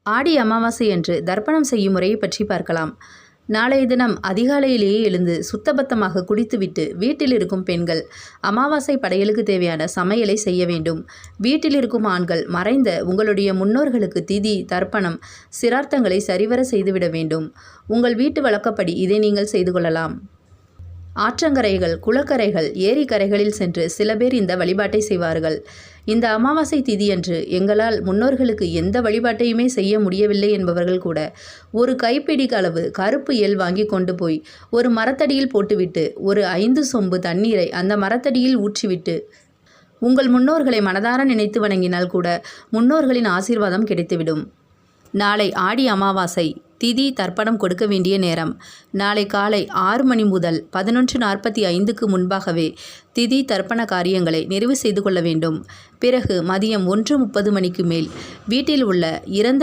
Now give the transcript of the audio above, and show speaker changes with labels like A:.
A: ஆடி அமாவாசை அன்று தர்ப்பணம் செய்யும் முறையை பற்றி பார்க்கலாம். நாளைய தினம் அதிகாலையிலேயே எழுந்து சுத்தபத்தமாக குடித்துவிட்டு வீட்டில் இருக்கும் பெண்கள் அமாவாசை படையலுக்கு தேவையான சமையலை செய்ய வேண்டும். வீட்டில் இருக்கும் ஆண்கள் மறைந்த உங்களுடைய முன்னோர்களுக்கு திதி, தர்ப்பணம், சிரார்த்தங்களை சரிவர செய்துவிட வேண்டும். உங்கள் வீட்டு வழக்கப்படி இதை நீங்கள் செய்து கொள்ளலாம். ஆற்றங்கரைகள், குளக்கரைகள், ஏரிக்கரைகளில் சென்று சில பேர் இந்த வழிபாட்டை செய்வார்கள். இந்த அமாவாசை திதியன்று எங்களால் முன்னோர்களுக்கு எந்த வழிபாட்டையுமே செய்ய முடியவில்லை என்பவர்கள் கூட ஒரு கைப்பிடிக்கு அளவு கருப்பு எள் வாங்கி கொண்டு போய் ஒரு மரத்தடியில் போட்டுவிட்டு ஒரு 5 சொம்பு தண்ணீரை அந்த மரத்தடியில் ஊற்றிவிட்டு உங்கள் முன்னோர்களை மனதார நினைத்து வணங்கினால் கூட முன்னோர்களின் ஆசீர்வாதம் கிடைத்துவிடும். நாளை ஆடி அமாவாசை. திதி, தர்ப்பணம் கொடுக்க வேண்டிய நேரம் நாளை காலை 6 மணி முதல் 11:45க்கு முன்பாகவே திதி, தர்ப்பண காரியங்களை நிறைவு செய்து கொள்ள வேண்டும். பிறகு மதியம் 1:30 மணிக்கு மேல் வீட்டில் உள்ள இறந்த